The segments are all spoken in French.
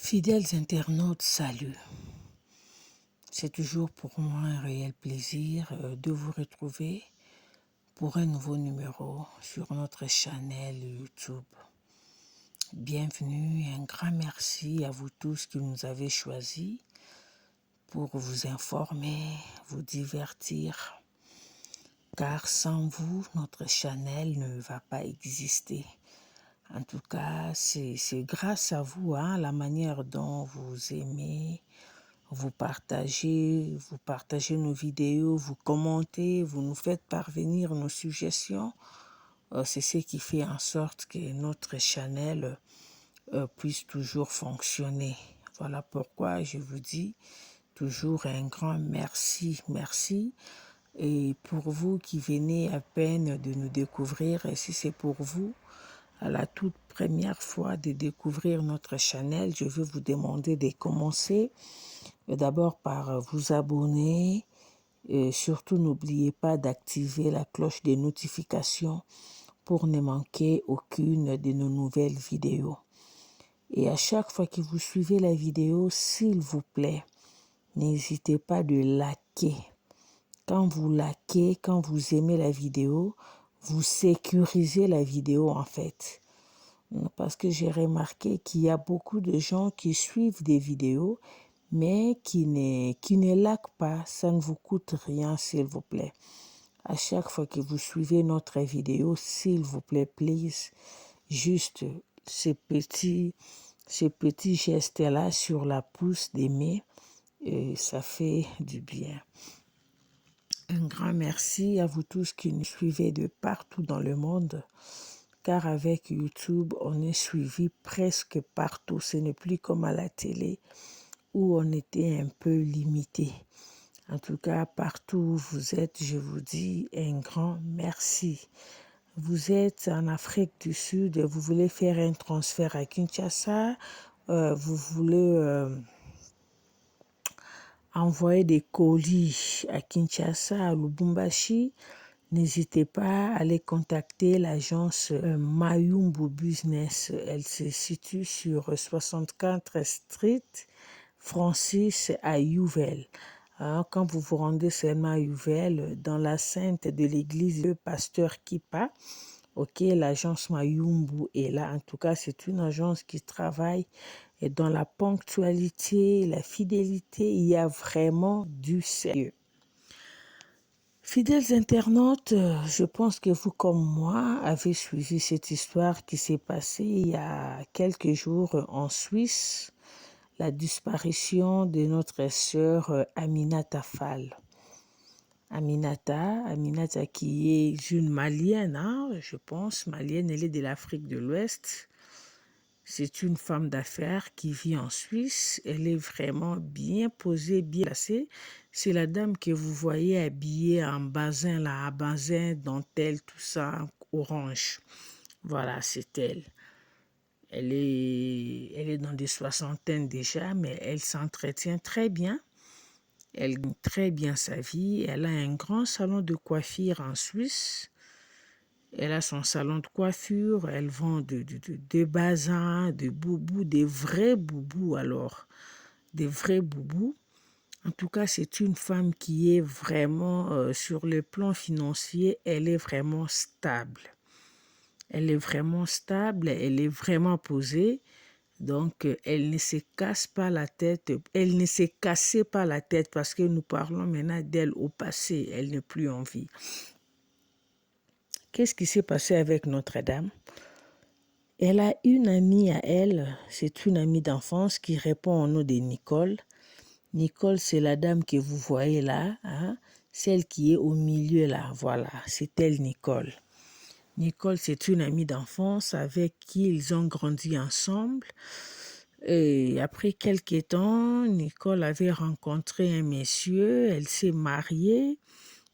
Fidèles internautes, salut. C'est toujours pour moi un réel plaisir de vous retrouver pour un nouveau numéro sur notre chaîne YouTube. Bienvenue et un grand merci à vous tous qui nous avez choisis pour vous informer, vous divertir. Car sans vous, notre chaîne ne va pas exister. En tout cas, c'est grâce à vous, la manière dont vous aimez, vous partagez nos vidéos, vous commentez, vous nous faites parvenir nos suggestions. C'est ce qui fait en sorte que notre channel puisse toujours fonctionner. Voilà pourquoi je vous dis toujours un grand merci, merci. Et pour vous qui venez à peine de nous découvrir, et si c'est pour vous, à la toute première fois de découvrir notre channel, je vais vous demander de commencer d'abord par vous abonner. Et surtout, n'oubliez pas d'activer la cloche des notifications pour ne manquer aucune de nos nouvelles vidéos. Et à chaque fois que vous suivez la vidéo, s'il vous plaît, n'hésitez pas de liker. Quand vous likez, quand vous aimez la vidéo, vous sécurisez la vidéo en fait. Parce que j'ai remarqué qu'il y a beaucoup de gens qui suivent des vidéos, mais qui ne likent pas. Ça ne vous coûte rien, s'il vous plaît. À chaque fois que vous suivez notre vidéo, s'il vous plaît, please, juste ces petits gestes-là sur la pouce d'aimer, ça fait du bien. Un grand merci à vous tous qui nous suivez de partout dans le monde, car avec YouTube, on est suivi presque partout. Ce n'est plus comme à la télé où on était un peu limité. En tout cas, partout où vous êtes, je vous dis un grand merci. Vous êtes en Afrique du Sud, vous voulez faire un transfert à Kinshasa, vous voulez envoyer des colis à Kinshasa, à Lubumbashi, n'hésitez pas à aller contacter l'agence Mayumbu Business. Elle se situe sur 64 Street Francis à Youvel. Quand vous vous rendez seulement à Youvel, dans la sainte de l'église, le pasteur Kipa, l'agence Mayumbu est là. En tout cas, c'est une agence qui travaille et dans la ponctualité, la fidélité, il y a vraiment du sérieux. Fidèles internautes, je pense que vous comme moi avez suivi cette histoire qui s'est passée il y a quelques jours en Suisse, la disparition de notre sœur Aminata Fall. Aminata qui est une Malienne, je pense, Malienne, elle est de l'Afrique de l'Ouest. C'est une femme d'affaires qui vit en Suisse. Elle est vraiment bien posée, bien placée. C'est la dame que vous voyez habillée en basin dentelle, tout ça, orange. Voilà, c'est elle. Elle est dans des soixantaines déjà, mais elle s'entretient très bien. Elle gagne très bien sa vie. Elle a un grand salon de coiffure en Suisse. Elle a son salon de coiffure, elle vend de bazins, de boubous, des vrais boubous alors, des vrais boubous. En tout cas, c'est une femme qui est vraiment, sur le plan financier, elle est vraiment stable. Elle est vraiment stable, elle est vraiment posée. Donc, elle ne se casse pas la tête, elle ne s'est cassée pas la tête parce que nous parlons maintenant d'elle au passé, elle n'est plus en vie. Qu'est-ce qui s'est passé avec Notre-Dame? Elle a une amie à elle, c'est une amie d'enfance qui répond au nom de Nicole. Nicole, c'est la dame que vous voyez là, celle qui est au milieu là, voilà, c'est elle Nicole. Nicole, c'est une amie d'enfance avec qui ils ont grandi ensemble. Et après quelques temps, Nicole avait rencontré un monsieur, elle s'est mariée.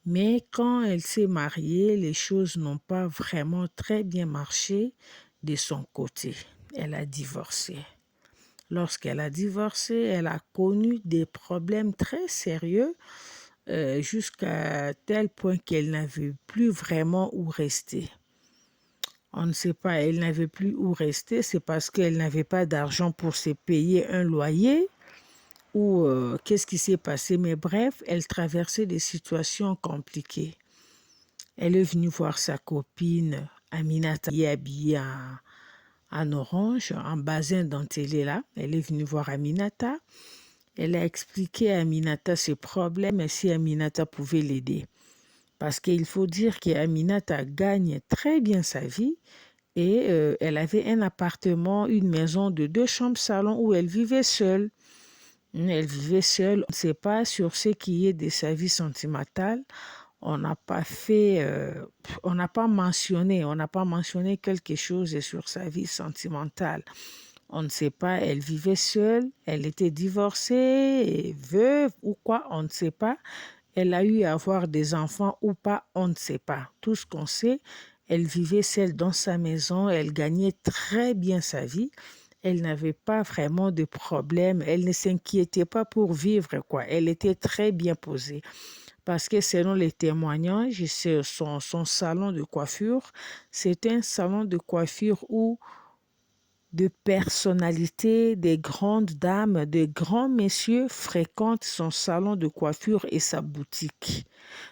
Mais quand elle s'est mariée, les choses n'ont pas vraiment très bien marché de son côté. Elle a divorcé. Lorsqu'elle a divorcé, elle a connu des problèmes très sérieux jusqu'à tel point qu'elle n'avait plus vraiment où rester. On ne sait pas, elle n'avait plus où rester, c'est parce qu'elle n'avait pas d'argent pour se payer un loyer ou qu'est-ce qui s'est passé. Mais bref, elle traversait des situations compliquées. Elle est venue voir sa copine Aminata, qui est habillée en orange, en basin dentelé là. Elle est venue voir Aminata. Elle a expliqué à Aminata ses problèmes et si Aminata pouvait l'aider. Parce qu'il faut dire qu'Aminata gagne très bien sa vie et elle avait un appartement, une maison de 2 chambres salon où elle vivait seule. Elle vivait seule. On ne sait pas sur ce qui est de sa vie sentimentale. On n'a pas fait, on n'a pas mentionné quelque chose sur sa vie sentimentale. On ne sait pas, elle vivait seule, elle était divorcée, veuve ou quoi, on ne sait pas. Elle a eu à avoir des enfants ou pas, on ne sait pas. Tout ce qu'on sait, elle vivait seule dans sa maison, elle gagnait très bien sa vie. Elle n'avait pas vraiment de problème, elle ne s'inquiétait pas pour vivre, quoi. Elle était très bien posée. Parce que selon les témoignages, son salon de coiffure, c'est un salon de coiffure où de personnalités, des grandes dames, des grands messieurs fréquentent son salon de coiffure et sa boutique.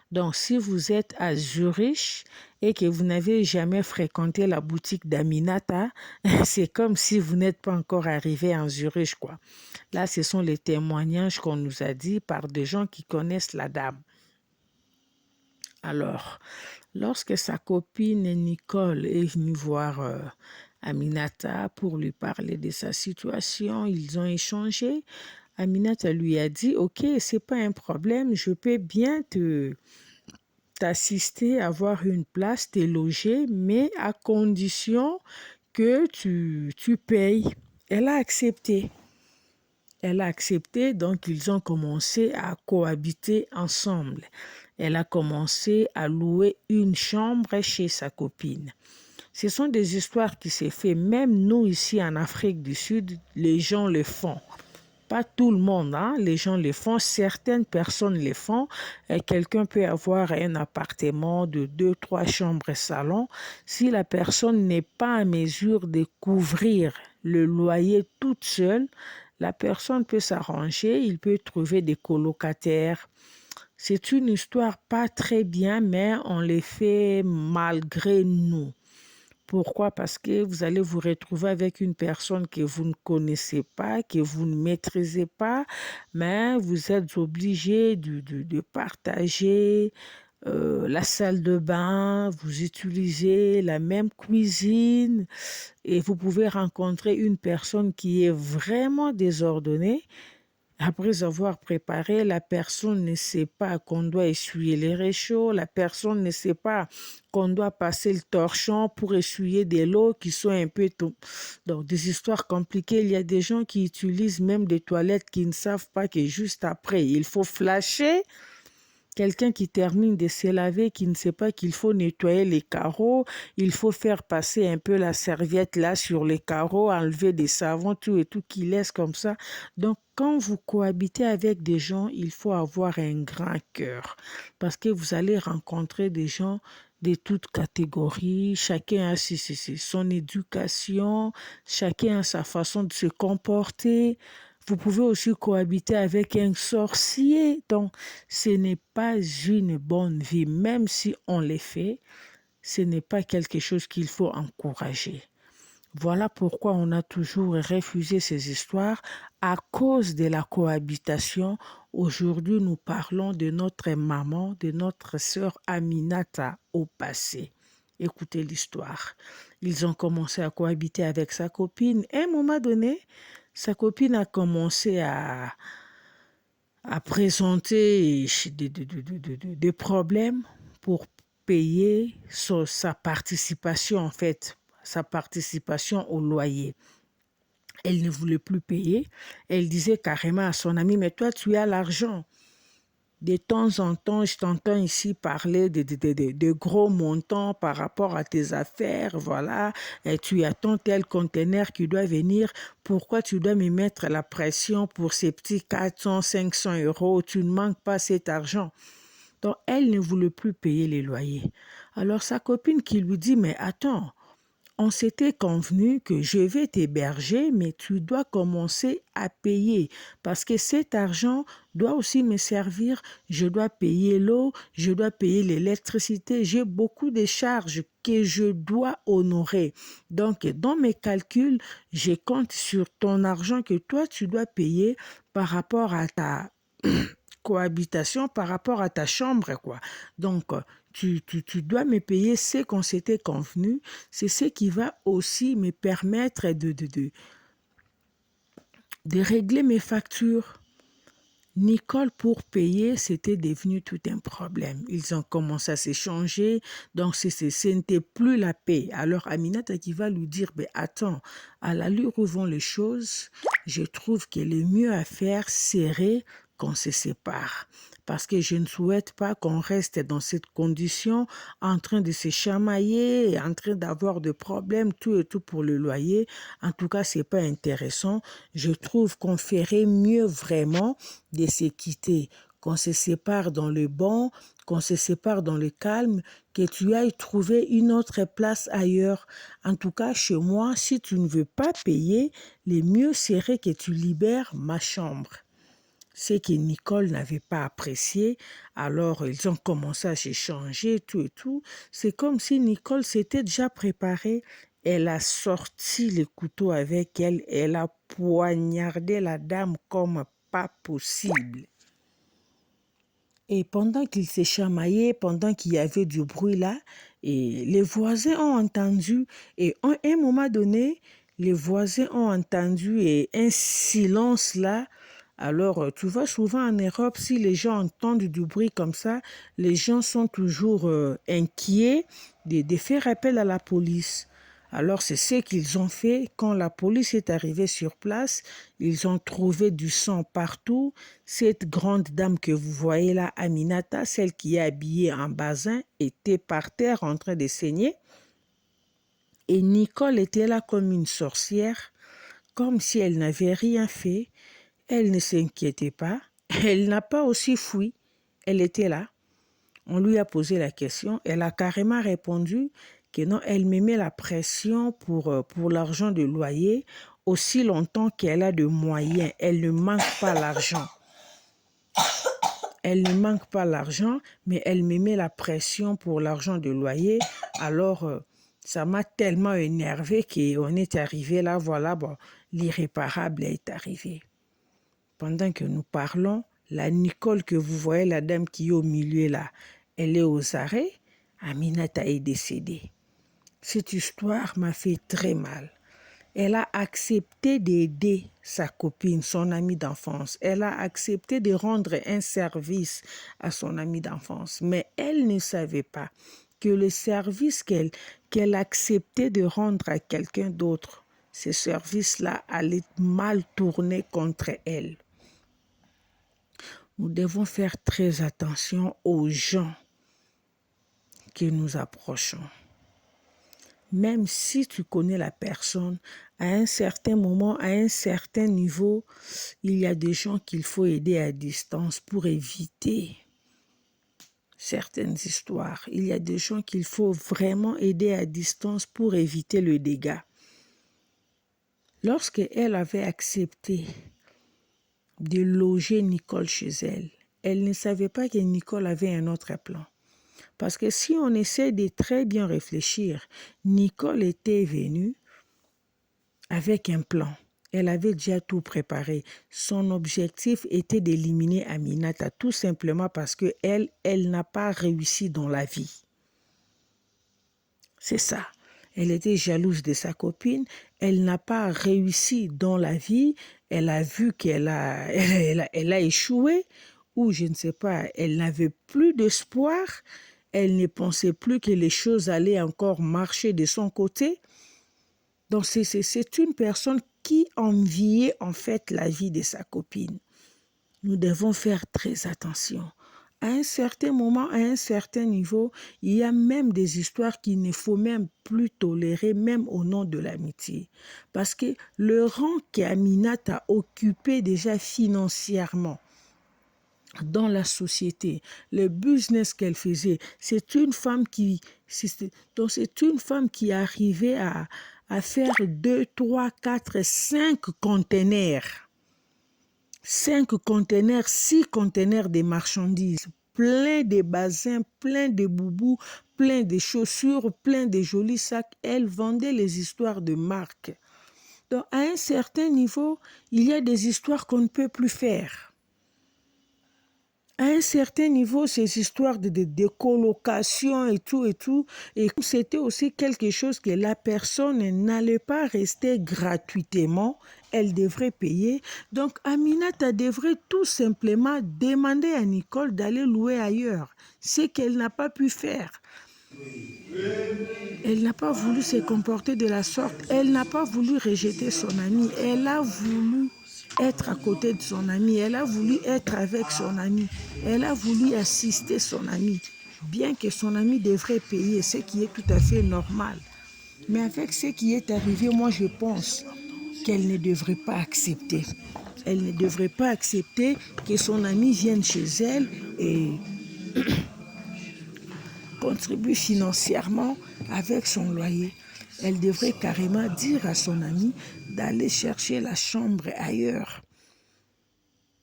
Donc, si vous êtes à Zurich et que vous n'avez jamais fréquenté la boutique d'Aminata, c'est comme si vous n'êtes pas encore arrivé en Zurich, quoi. Là, ce sont les témoignages qu'on nous a dit par des gens qui connaissent la dame. Alors, lorsque sa copine Nicole est venue voir Aminata pour lui parler de sa situation, ils ont échangé. Aminata lui a dit, ok, c'est pas un problème, je peux bien t'assister à avoir une place, te loger, mais à condition que tu payes. Elle a accepté. Elle a accepté, donc ils ont commencé à cohabiter ensemble. Elle a commencé à louer une chambre chez sa copine. Ce sont des histoires qui se font, même nous ici en Afrique du Sud, les gens le font. Pas tout le monde, hein? Les gens le font, certaines personnes le font. Quelqu'un peut avoir un appartement de 2, 3 chambres et salon. Si la personne n'est pas en mesure de couvrir le loyer toute seule, la personne peut s'arranger, il peut trouver des colocataires. C'est une histoire pas très bien, mais on les fait malgré nous. Pourquoi? Parce que vous allez vous retrouver avec une personne que vous ne connaissez pas, que vous ne maîtrisez pas, mais vous êtes obligé de partager la salle de bain, vous utilisez la même cuisine et vous pouvez rencontrer une personne qui est vraiment désordonnée. Après avoir préparé, la personne ne sait pas qu'on doit essuyer les réchauds, la personne ne sait pas qu'on doit passer le torchon pour essuyer des lots qui sont un peu tout. Donc, des histoires compliquées. Il y a des gens qui utilisent même des toilettes qui ne savent pas que juste après, il faut flasher. Quelqu'un qui termine de se laver, qui ne sait pas qu'il faut nettoyer les carreaux, il faut faire passer un peu la serviette là sur les carreaux, enlever des savons, tout et tout qui laisse comme ça. Donc, quand vous cohabitez avec des gens, il faut avoir un grand cœur parce que vous allez rencontrer des gens de toutes catégories, chacun a son éducation, chacun a sa façon de se comporter. Vous pouvez aussi cohabiter avec un sorcier. Donc, ce n'est pas une bonne vie. Même si on les fait, ce n'est pas quelque chose qu'il faut encourager. Voilà pourquoi on a toujours refusé ces histoires à cause de la cohabitation. Aujourd'hui, nous parlons de notre maman, de notre sœur Aminata au passé. Écoutez l'histoire. Ils ont commencé à cohabiter avec sa copine. À un moment donné, sa copine a commencé à présenter des problèmes pour payer sa participation, en fait, sa participation au loyer. Elle ne voulait plus payer. Elle disait carrément à son ami, mais toi, tu as l'argent. De temps en temps, je t'entends ici parler de gros montants par rapport à tes affaires, voilà, et tu attends tel conteneur qui doit venir. Pourquoi tu dois me mettre la pression pour ces petits 400, 500 euros? Tu ne manques pas cet argent. Donc, elle ne voulait plus payer les loyers. Alors, sa copine qui lui dit, mais attends, on s'était convenu que je vais t'héberger, mais tu dois commencer à payer parce que cet argent doit aussi me servir. Je dois payer l'eau, je dois payer l'électricité. J'ai beaucoup de charges que je dois honorer. Donc, dans mes calculs, je compte sur ton argent que toi, tu dois payer par rapport à ta cohabitation, par rapport à ta chambre, quoi. Donc, tu dois me payer ce qu'on s'était convenu. C'est ce qui va aussi me permettre de régler mes factures. Nicole, pour payer, c'était devenu tout un problème. Ils ont commencé à s'échanger, donc ce n'était plus la paix. Alors Aminata qui va lui dire, ben, attends, à l'allure où vont les choses, je trouve que le mieux à faire serait qu'on se sépare. Parce que je ne souhaite pas qu'on reste dans cette condition, en train de se chamailler, en train d'avoir des problèmes, tout et tout pour le loyer. En tout cas, c'est pas intéressant. Je trouve qu'on ferait mieux vraiment de se quitter, qu'on se sépare dans le bon, qu'on se sépare dans le calme, que tu ailles trouver une autre place ailleurs. En tout cas, chez moi, si tu ne veux pas payer, le mieux serait que tu libères ma chambre. Ce que Nicole n'avait pas apprécié, alors ils ont commencé à s'échanger, tout et tout. C'est comme si Nicole s'était déjà préparée. Elle a sorti le couteau avec elle, elle a poignardé la dame comme pas possible. Et pendant qu'ils se chamaillaient, pendant qu'il y avait du bruit là, et les voisins ont entendu, et à un moment donné, les voisins ont entendu et un silence là. Alors, tu vois, souvent en Europe, si les gens entendent du bruit comme ça, les gens sont toujours inquiets de faire appel à la police. Alors, c'est ce qu'ils ont fait. Quand la police est arrivée sur place, ils ont trouvé du sang partout. Cette grande dame que vous voyez là, Aminata, celle qui est habillée en basin, était par terre en train de saigner. Et Nicole était là comme une sorcière, comme si elle n'avait rien fait. Elle ne s'inquiétait pas. Elle n'a pas aussi fui. Elle était là. On lui a posé la question. Elle a carrément répondu que non, elle me met la pression pour l'argent de loyer aussi longtemps qu'elle a de moyens. Elle ne manque pas l'argent. Elle ne manque pas l'argent, mais elle me met la pression pour l'argent de loyer. Alors, ça m'a tellement énervé qu'on est arrivé là, voilà, bon, l'irréparable est arrivé. Pendant que nous parlons, la Nicole que vous voyez, la dame qui est au milieu là, elle est aux arrêts. Aminata est décédée. Cette histoire m'a fait très mal. Elle a accepté d'aider sa copine, son amie d'enfance. Elle a accepté de rendre un service à son amie d'enfance. Mais elle ne savait pas que le service qu'elle acceptait de rendre à quelqu'un d'autre, ce service-là allait mal tourner contre elle. Nous devons faire très attention aux gens que nous approchons. Même si tu connais la personne, à un certain moment, à un certain niveau, il y a des gens qu'il faut aider à distance pour éviter certaines histoires. Il y a des gens qu'il faut vraiment aider à distance pour éviter le dégât. Lorsqu'elle avait accepté de loger Nicole chez elle, elle ne savait pas que Nicole avait un autre plan. Parce que si on essaie de très bien réfléchir, Nicole était venue avec un plan. Elle avait déjà tout préparé. Son objectif était d'éliminer Aminata, tout simplement parce qu'elle n'a pas réussi dans la vie. C'est ça. Elle était jalouse de sa copine. Elle n'a pas réussi dans la vie. Elle a vu qu'elle elle a échoué, ou je ne sais pas, elle n'avait plus d'espoir. Elle ne pensait plus que les choses allaient encore marcher de son côté. Donc c'est une personne qui enviait en fait la vie de sa copine. Nous devons faire très attention. À un certain moment, à un certain niveau, il y a même des histoires qu'il ne faut même plus tolérer, même au nom de l'amitié. Parce que le rang qu'Aminata a occupé déjà financièrement, dans la société, le business qu'elle faisait, c'est une femme qui arrivait à faire 2, 3, 4, 5 containers. 5 containers, 6 containers de marchandises, plein de bazins, plein de boubous, plein de chaussures, plein de jolis sacs. Elle vendait les histoires de marque. Donc, à un certain niveau, il y a des histoires qu'on ne peut plus faire. À un certain niveau, ces histoires de colocation et tout, et c'était aussi quelque chose que la personne n'allait pas rester gratuitement, elle devrait payer. Donc, Aminata devrait tout simplement demander à Nicole d'aller louer ailleurs, ce qu'elle n'a pas pu faire. Elle n'a pas voulu se comporter de la sorte, elle n'a pas voulu rejeter son ami, elle a voulu être à côté de son ami, elle a voulu être avec son ami, elle a voulu assister son ami, bien que son ami devrait payer, ce qui est tout à fait normal. Mais avec ce qui est arrivé, moi je pense qu'elle ne devrait pas accepter. Elle ne devrait pas accepter que son ami vienne chez elle et contribue financièrement avec son loyer. Elle devrait carrément dire à son ami d'aller chercher la chambre ailleurs.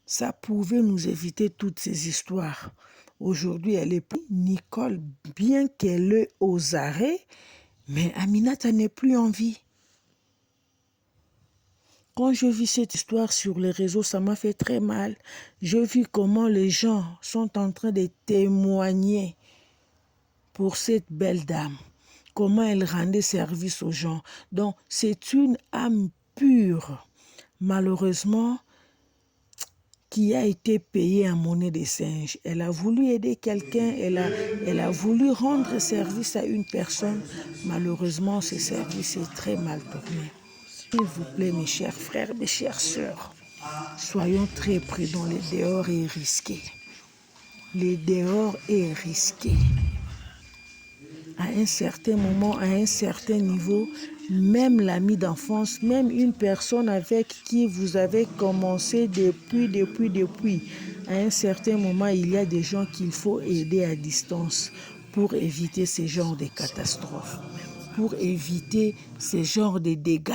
Ça pouvait nous éviter toutes ces histoires. Aujourd'hui, elle est pas Nicole, bien qu'elle est aux arrêts, mais Aminata n'est plus en vie. Quand je vis cette histoire sur les réseaux, ça m'a fait très mal. J'ai vu comment les gens sont en train de témoigner pour cette belle dame. Comment elle rendait service aux gens. Donc, c'est une âme pure, malheureusement, qui a été payée en monnaie de singe. Elle a voulu aider quelqu'un, elle a voulu rendre service à une personne. Malheureusement, ce service est très mal tourné. S'il vous plaît, mes chers frères, mes chères sœurs, soyons très prudents. Le dehors est risqué. Le dehors est risqué. À un certain moment, à un certain niveau, même l'ami d'enfance, même une personne avec qui vous avez commencé depuis, à un certain moment, il y a des gens qu'il faut aider à distance pour éviter ce genre de catastrophes, pour éviter ce genre de dégâts.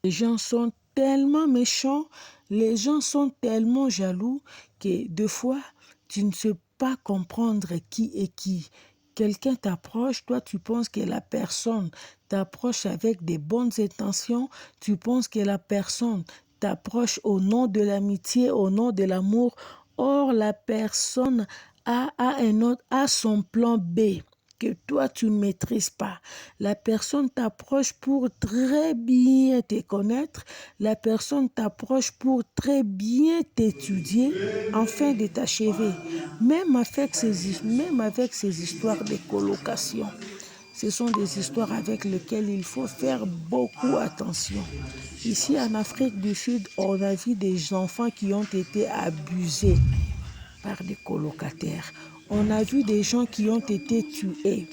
Les gens sont tellement méchants, les gens sont tellement jaloux que des fois, tu ne sais pas comprendre qui est qui. Quelqu'un t'approche, toi tu penses que la personne t'approche avec des bonnes intentions, tu penses que la personne t'approche au nom de l'amitié, au nom de l'amour. Or, la personne a son plan B que toi tu ne maîtrises pas. La personne t'approche pour très bien te connaître, la personne t'approche pour très bien t'étudier afin de t'achever. Même avec ces histoires de colocation, ce sont des histoires avec lesquelles il faut faire beaucoup attention. Ici en Afrique du Sud, on a vu des enfants qui ont été abusés par des colocataires. On a vu des gens qui ont été tués.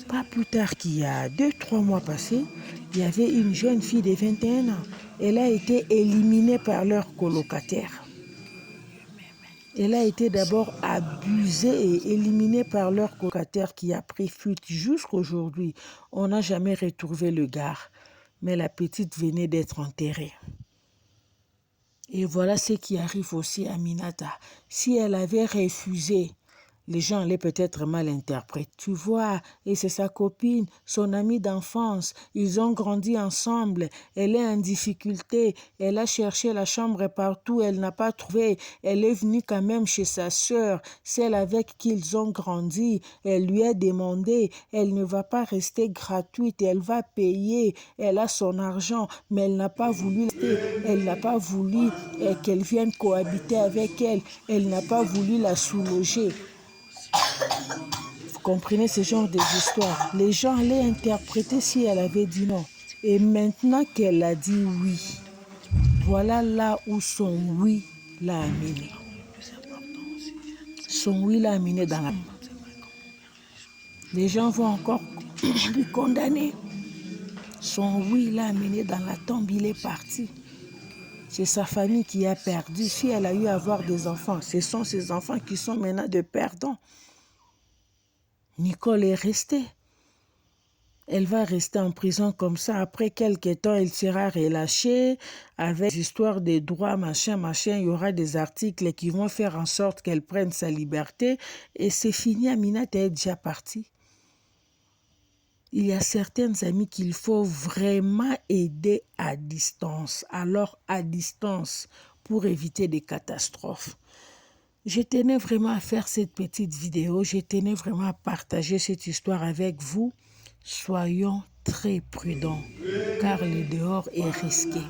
Pas plus tard qu'il y a 2-3 mois passés, il y avait une jeune fille de 21 ans. Elle a été éliminée par leur colocataire. Elle a été d'abord abusée et éliminée par leur colocataire qui a pris fuite jusqu'à aujourd'hui. On n'a jamais retrouvé le gars, mais la petite venait d'être enterrée. Et voilà ce qui arrive aussi à Aminata. Si elle avait refusé, les gens allaient peut-être mal interpréter. Tu vois, et c'est sa copine, son amie d'enfance. Ils ont grandi ensemble. Elle est en difficulté. Elle a cherché la chambre partout. Elle n'a pas trouvé. Elle est venue quand même chez sa sœur, celle avec qui ils ont grandi. Elle lui a demandé. Elle ne va pas rester gratuite. Elle va payer. Elle a son argent, mais elle n'a pas voulu rester. Elle n'a pas voulu qu'elle vienne cohabiter avec elle. Elle n'a pas voulu la sous-loger. Vous comprenez ce genre d'histoire. Les gens allaient interpréter si elle avait dit non. Et maintenant qu'elle a dit oui, voilà là où son oui l'a amené. Son oui l'a amené dans la... Les gens vont encore lui condamner. Son oui l'a amené dans la tombe, il est parti. c'est sa famille qui a perdu. Si elle a eu à avoir des enfants, ce sont ses enfants qui sont maintenant des perdants. Nicole est restée. Elle va rester en prison comme ça. Après quelques temps, elle sera relâchée avec des histoires de droits, machin. Il y aura des articles qui vont faire en sorte qu'elle prenne sa liberté. Et c'est fini. Aminata est déjà partie. Il y a certaines amies qu'il faut vraiment aider à distance. Alors, à distance, pour éviter des catastrophes. Je tenais vraiment à faire cette petite vidéo. Je tenais vraiment à partager cette histoire avec vous. Soyons très prudents, car le dehors est risqué.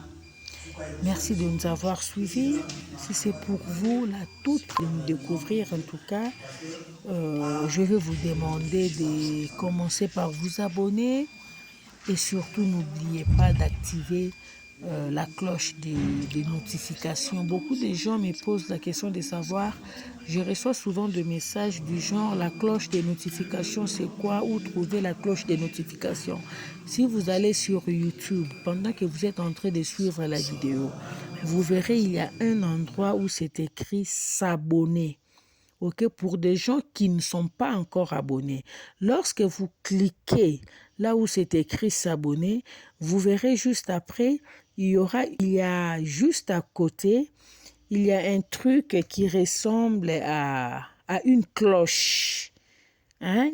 Merci de nous avoir suivis. Si c'est pour vous, la toute de nous découvrir, en tout cas, je vais vous demander de commencer par vous abonner et surtout n'oubliez pas d'activer la cloche des notifications. Beaucoup de gens me posent la question de savoir, je reçois souvent des messages du genre la cloche des notifications c'est quoi, où trouver la cloche des notifications. Si vous allez sur YouTube, pendant que vous êtes en train de suivre la vidéo, vous verrez il y a un endroit où c'est écrit s'abonner. Ok, pour des gens qui ne sont pas encore abonnés. Lorsque vous cliquez là où c'est écrit s'abonner, vous verrez juste après, il y a juste à côté, il y a un truc qui ressemble à une cloche. Hein?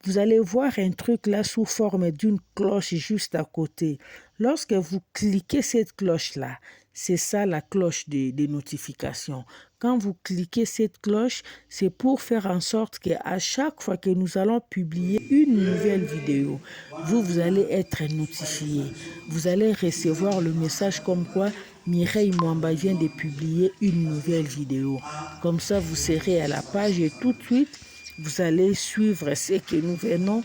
Vous allez voir un truc là sous forme d'une cloche juste à côté. Lorsque vous cliquez cette cloche-là, c'est ça la cloche des notifications. Quand vous cliquez cette cloche, c'est pour faire en sorte qu'à chaque fois que nous allons publier une nouvelle vidéo, vous allez être notifié. Vous allez recevoir le message comme quoi Mireille Mwamba vient de publier une nouvelle vidéo. Comme ça, vous serez à la page et tout de suite, vous allez suivre ce que nous venons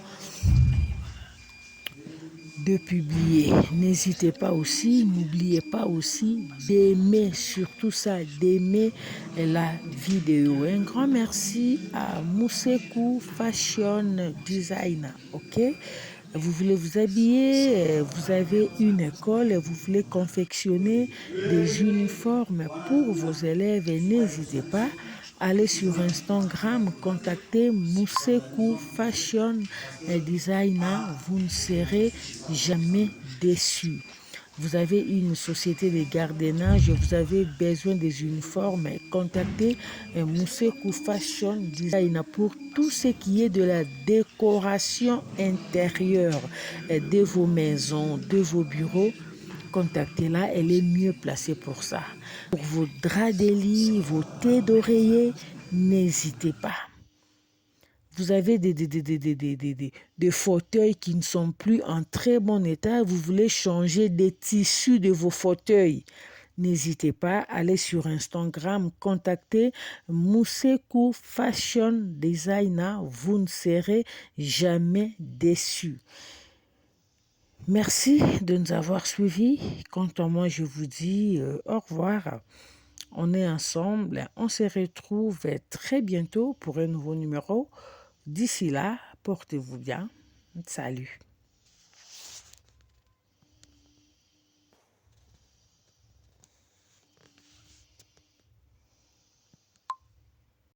de publier. N'hésitez pas aussi, n'oubliez pas aussi d'aimer, surtout ça, d'aimer la vidéo. Un grand merci à Moussekou Fashion Designer, ok? Vous voulez vous habiller, vous avez une école et vous voulez confectionner des uniformes pour vos élèves, n'hésitez pas. Allez sur Instagram, contactez Moussekou Fashion Designer, vous ne serez jamais déçus. Vous avez une société de gardiennage, vous avez besoin des uniformes, contactez Moussekou Fashion Designer pour tout ce qui est de la décoration intérieure de vos maisons, de vos bureaux. Contactez-la, elle est mieux placée pour ça. Pour vos draps de lit, vos têtes d'oreiller, n'hésitez pas. Vous avez des fauteuils qui ne sont plus en très bon état, vous voulez changer des tissus de vos fauteuils. N'hésitez pas, allez sur Instagram, contactez Moussekou Fashion Designer, vous ne serez jamais déçus. Merci de nous avoir suivis. Quant à moi, je vous dis au revoir. On est ensemble. On se retrouve très bientôt pour un nouveau numéro. D'ici là, portez-vous bien. Salut.